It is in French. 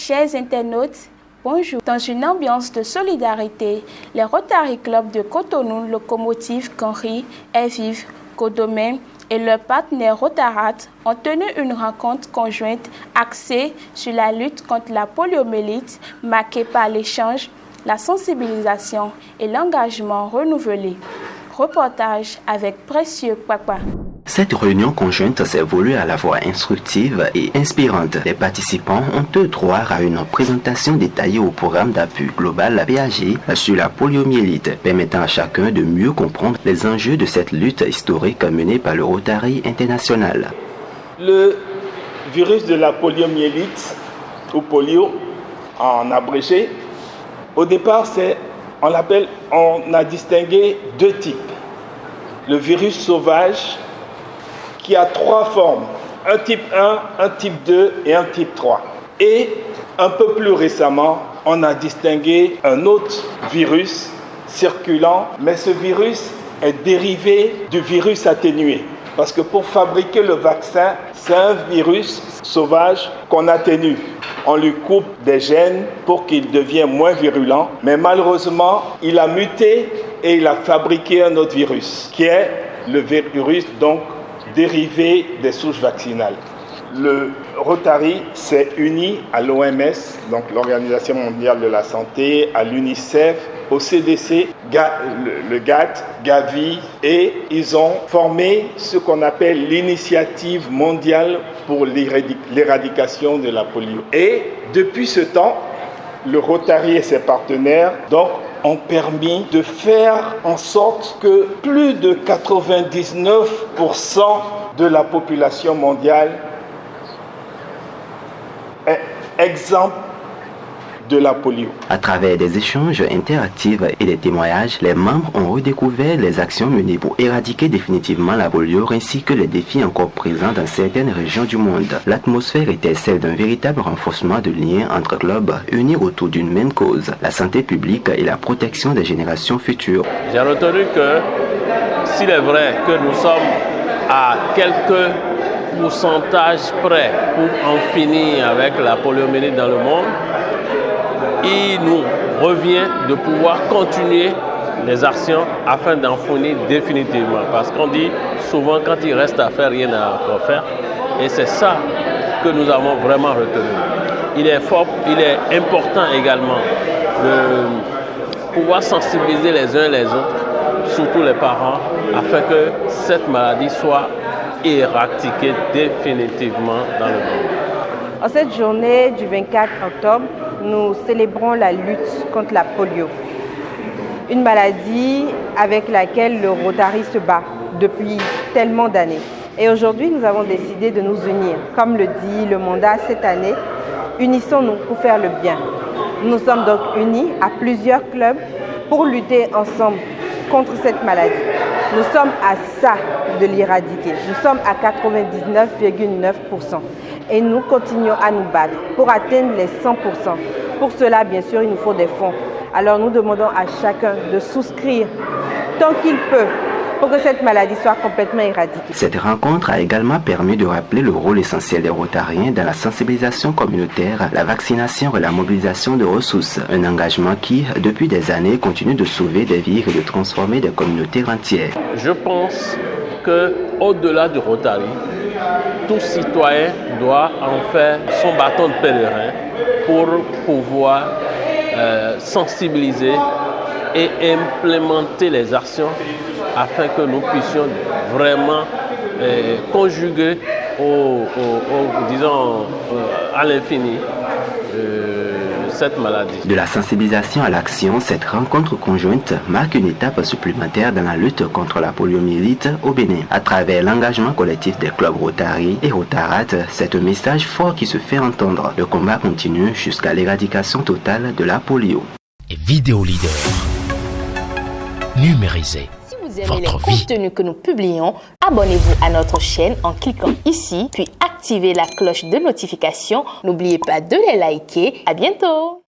Chers internautes, bonjour. Dans une ambiance de solidarité, les Rotary Club de Cotonou, Locomotive, Conry, Air-Vive, Codomain et leurs partenaires Rotarat ont tenu une rencontre conjointe axée sur la lutte contre la poliomyélite, marquée par l'échange, la sensibilisation et l'engagement renouvelé. Reportage avec Précieux Papa. Cette réunion conjointe s'est voulue à la fois instructive et inspirante. Les participants ont eu droit à une présentation détaillée au programme d'appui global PAG sur la poliomyélite, permettant à chacun de mieux comprendre les enjeux de cette lutte historique menée par le Rotary International. Le virus de la poliomyélite, ou polio en abrégé, au départ, on a distingué deux types. Le virus sauvage, qui a trois formes, un type 1, un type 2 et un type 3. Et un peu plus récemment, on a distingué un autre virus circulant, mais ce virus est dérivé du virus atténué. Parce que pour fabriquer le vaccin, c'est un virus sauvage qu'on atténue. On lui coupe des gènes pour qu'il devienne moins virulent, mais malheureusement, il a muté et il a fabriqué un autre virus, qui est le virus donc dérivé des souches vaccinales. Le Rotary s'est uni à l'OMS, donc l'Organisation mondiale de la santé, à l'UNICEF, au CDC, le GATT, Gavi, et ils ont formé ce qu'on appelle l'initiative mondiale pour l'éradication de la polio. Et depuis ce temps, le Rotary et ses partenaires ont permis de faire en sorte que plus de 99% de la population mondiale est exempte de la polio. À travers des échanges interactifs et des témoignages, les membres ont redécouvert les actions menées pour éradiquer définitivement la polio ainsi que les défis encore présents dans certaines régions du monde. L'atmosphère était celle d'un véritable renforcement de liens entre clubs unis autour d'une même cause, la santé publique et la protection des générations futures. J'ai retenu que s'il est vrai que nous sommes à quelques pourcentages près pour en finir avec la poliomyélite dans le monde, il nous revient de pouvoir continuer les actions afin d'en finir définitivement. Parce qu'on dit souvent quand il reste à faire, rien à faire. Et c'est ça que nous avons vraiment retenu. Il est important également de pouvoir sensibiliser les uns les autres, surtout les parents, afin que cette maladie soit éradiquée définitivement dans le monde. En cette journée du 24 octobre, nous célébrons la lutte contre la polio. Une maladie avec laquelle le Rotary se bat depuis tellement d'années. Et aujourd'hui, nous avons décidé de nous unir. Comme le dit le mandat cette année, unissons-nous pour faire le bien. Nous sommes donc unis à plusieurs clubs pour lutter ensemble contre cette maladie. Nous sommes à ça de l'éradiquer. Nous sommes à 99,9%. Et nous continuons à nous battre pour atteindre les 100%. Pour cela, bien sûr, il nous faut des fonds. Alors nous demandons à chacun de souscrire tant qu'il peut pour que cette maladie soit complètement éradiquée. Cette rencontre a également permis de rappeler le rôle essentiel des Rotariens dans la sensibilisation communautaire, la vaccination et la mobilisation de ressources. Un engagement qui, depuis des années, continue de sauver des vies et de transformer des communautés entières. Je pense qu'au-delà du Rotary, tout citoyen doit en faire son bâton de pèlerin pour pouvoir sensibiliser et implémenter les actions afin que nous puissions vraiment conjuguer à l'infini cette maladie. De la sensibilisation à l'action, cette rencontre conjointe marque une étape supplémentaire dans la lutte contre la poliomyélite au Bénin. À travers l'engagement collectif des clubs Rotary et Rotarat, c'est un message fort qui se fait entendre. Le combat continue jusqu'à l'éradication totale de la polio. Vidéo Leader. Numérisé. Si vous aimez les contenus que nous publions, abonnez-vous à notre chaîne en cliquant ici, puis activez la cloche de notification. N'oubliez pas de les liker. À bientôt!